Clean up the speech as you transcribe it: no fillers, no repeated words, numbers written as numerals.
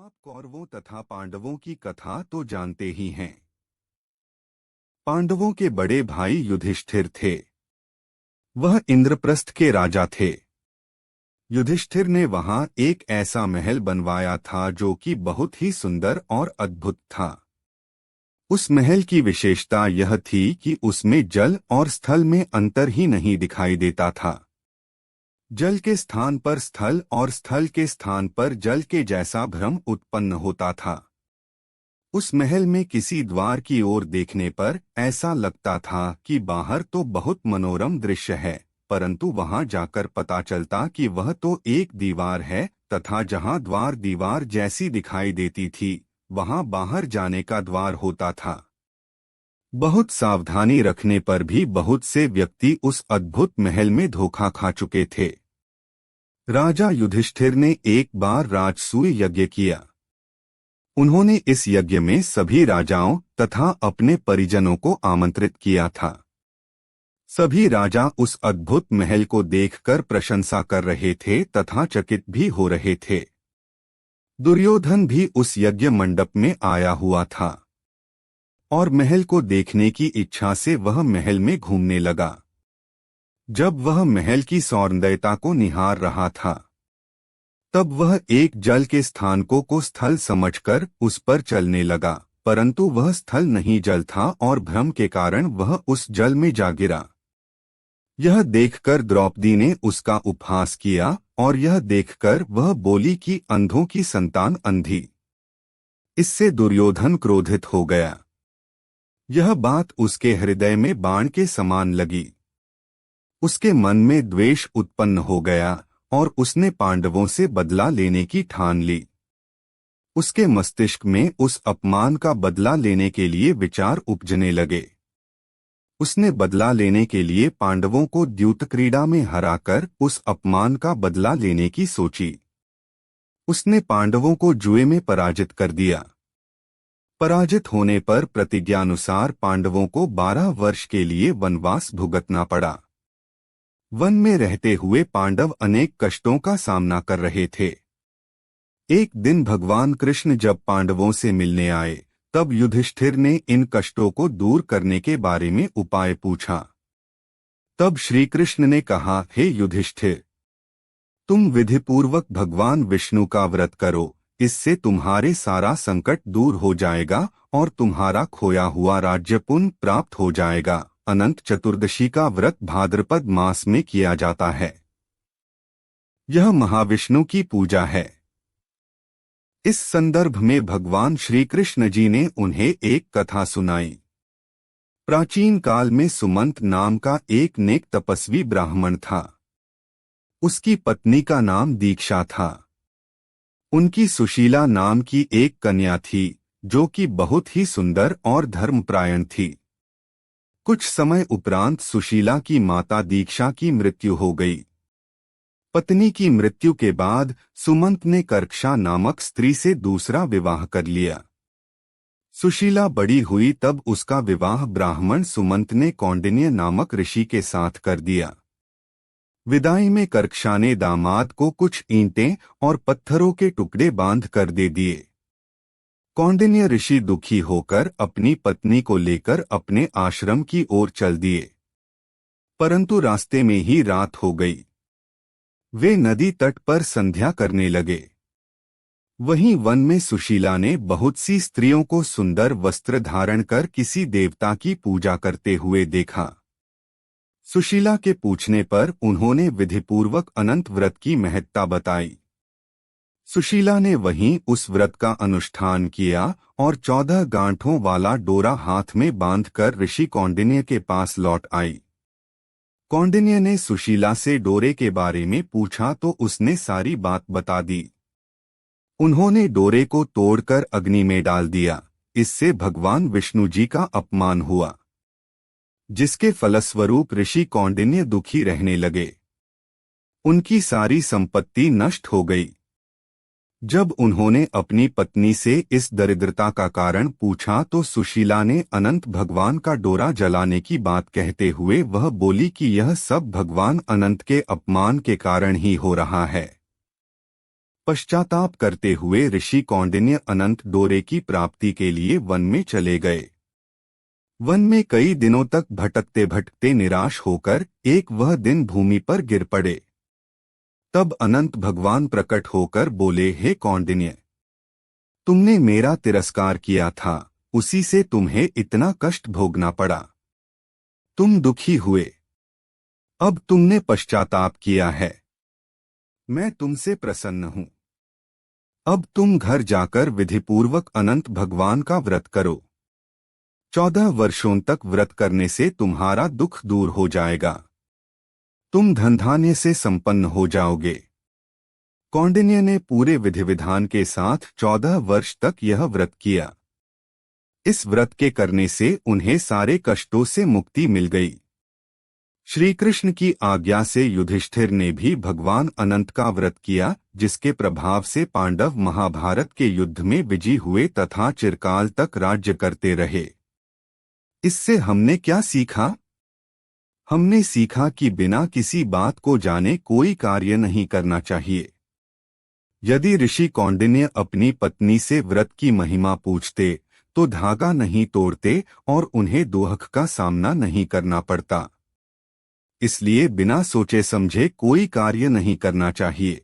आप कौरवों तथा पांडवों की कथा तो जानते ही हैं। पांडवों के बड़े भाई युधिष्ठिर थे। वह इंद्रप्रस्थ के राजा थे। युधिष्ठिर ने वहां एक ऐसा महल बनवाया था जो कि बहुत ही सुंदर और अद्भुत था। उस महल की विशेषता यह थी कि उसमें जल और स्थल में अंतर ही नहीं दिखाई देता था। जल के स्थान पर स्थल और स्थल के स्थान पर जल के जैसा भ्रम उत्पन्न होता था। उस महल में किसी द्वार की ओर देखने पर ऐसा लगता था कि बाहर तो बहुत मनोरम दृश्य है, परंतु वहां जाकर पता चलता कि वह तो एक दीवार है तथा जहां द्वार दीवार जैसी दिखाई देती थी, वहां बाहर जाने का द्वार होता था। बहुत सावधानी रखने पर भी बहुत से व्यक्ति उस अद्भुत महल में धोखा खा चुके थे। राजा युधिष्ठिर ने एक बार राजसूय यज्ञ किया। उन्होंने इस यज्ञ में सभी राजाओं तथा अपने परिजनों को आमंत्रित किया था। सभी राजा उस अद्भुत महल को देखकर प्रशंसा कर रहे थे तथा चकित भी हो रहे थे। दुर्योधन भी उस यज्ञ मंडप में आया हुआ था और महल को देखने की इच्छा से वह महल में घूमने लगा। जब वह महल की सौंदर्यता को निहार रहा था, तब वह एक जल के स्थान को स्थल समझकर उस पर चलने लगा, परंतु वह स्थल नहीं जल था और भ्रम के कारण वह उस जल में जा गिरा। यह देखकर द्रौपदी ने उसका उपहास किया और यह देखकर वह बोली कि अंधों की संतान अंधी। इससे दुर्योधन क्रोधित हो गया। यह बात उसके हृदय में बाण के समान लगी। उसके मन में द्वेष उत्पन्न हो गया और उसने पांडवों से बदला लेने की ठान ली। उसके मस्तिष्क में उस अपमान का बदला लेने के लिए विचार उपजने लगे। उसने बदला लेने के लिए पांडवों को द्यूतक्रीड़ा में हराकर उस अपमान का बदला लेने की सोची। उसने पांडवों को जुए में पराजित कर दिया। पराजित होने पर प्रतिज्ञानुसार पांडवों को 12 वर्ष के लिए वनवास भुगतना पड़ा। वन में रहते हुए पांडव अनेक कष्टों का सामना कर रहे थे। एक दिन भगवान कृष्ण जब पांडवों से मिलने आए, तब युधिष्ठिर ने इन कष्टों को दूर करने के बारे में उपाय पूछा। तब श्री कृष्ण ने कहा, हे युधिष्ठिर, तुम विधिपूर्वक भगवान विष्णु का व्रत करो, इससे तुम्हारे सारा संकट दूर हो जाएगा और तुम्हारा खोया हुआ राज्य पुनः प्राप्त हो जाएगा। अनंत चतुर्दशी का व्रत भाद्रपद मास में किया जाता है। यह महाविष्णु की पूजा है। इस संदर्भ में भगवान श्री कृष्ण जी ने उन्हें एक कथा सुनाई। प्राचीन काल में सुमंत नाम का एक नेक तपस्वी ब्राह्मण था। उसकी पत्नी का नाम दीक्षा था। उनकी सुशीला नाम की एक कन्या थी जो कि बहुत ही सुंदर और धर्मपरायण थी। कुछ समय उपरांत सुशीला की माता दीक्षा की मृत्यु हो गई। पत्नी की मृत्यु के बाद सुमंत ने कर्क्षा नामक स्त्री से दूसरा विवाह कर लिया। सुशीला बड़ी हुई तब उसका विवाह ब्राह्मण सुमंत ने कौंडिन्य नामक ऋषि के साथ कर दिया। विदाई में कर्क्षा ने दामाद को कुछ ईंटें और पत्थरों के टुकड़े बांध कर दे दिए। कौंडिन्य ऋषि दुखी होकर अपनी पत्नी को लेकर अपने आश्रम की ओर चल दिए, परंतु रास्ते में ही रात हो गई। वे नदी तट पर संध्या करने लगे। वहीं वन में सुशीला ने बहुत सी स्त्रियों को सुंदर वस्त्र धारण कर किसी देवता की पूजा करते हुए देखा। सुशीला के पूछने पर उन्होंने विधिपूर्वक अनंत व्रत की महत्ता बताई। सुशीला ने वहीं उस व्रत का अनुष्ठान किया और 14 गांठों वाला डोरा हाथ में बांधकर ऋषि कौंडिन्य के पास लौट आई। कौंडिन्य ने सुशीला से डोरे के बारे में पूछा तो उसने सारी बात बता दी। उन्होंने डोरे को तोड़कर अग्नि में डाल दिया। इससे भगवान विष्णु जी का अपमान हुआ, जिसके फलस्वरूप ऋषि कौंडिन्य दुखी रहने लगे। उनकी सारी संपत्ति नष्ट हो गई। जब उन्होंने अपनी पत्नी से इस दरिद्रता का कारण पूछा तो सुशीला ने अनंत भगवान का डोरा जलाने की बात कहते हुए वह बोली कि यह सब भगवान अनंत के अपमान के कारण ही हो रहा है। पश्चाताप करते हुए ऋषि कौंडिन्य अनंत डोरे की प्राप्ति के लिए वन में चले गए। वन में कई दिनों तक भटकते भटकते निराश होकर एक वह दिन भूमि पर गिर पड़े। तब अनंत भगवान प्रकट होकर बोले, हे कौंडिन्य, तुमने मेरा तिरस्कार किया था, उसी से तुम्हें इतना कष्ट भोगना पड़ा। तुम दुखी हुए, अब तुमने पश्चाताप किया है, मैं तुमसे प्रसन्न हूं। अब तुम घर जाकर विधिपूर्वक अनंत भगवान का व्रत करो। 14 वर्षों तक व्रत करने से तुम्हारा दुख दूर हो जाएगा, तुम धन धान्य से संपन्न हो जाओगे। कौंडिन्य ने पूरे विधि विधान के साथ 14 वर्ष तक यह व्रत किया। इस व्रत के करने से उन्हें सारे कष्टों से मुक्ति मिल गई। श्री कृष्ण की आज्ञा से युधिष्ठिर ने भी भगवान अनंत का व्रत किया, जिसके प्रभाव से पांडव महाभारत के युद्ध में विजयी हुए तथा चिरकाल तक राज्य करते रहे। इससे हमने क्या सीखा? हमने सीखा कि बिना किसी बात को जाने कोई कार्य नहीं करना चाहिए। यदि ऋषि कौंडिन्य अपनी पत्नी से व्रत की महिमा पूछते तो धागा नहीं तोड़ते और उन्हें दुख का सामना नहीं करना पड़ता। इसलिए बिना सोचे समझे कोई कार्य नहीं करना चाहिए।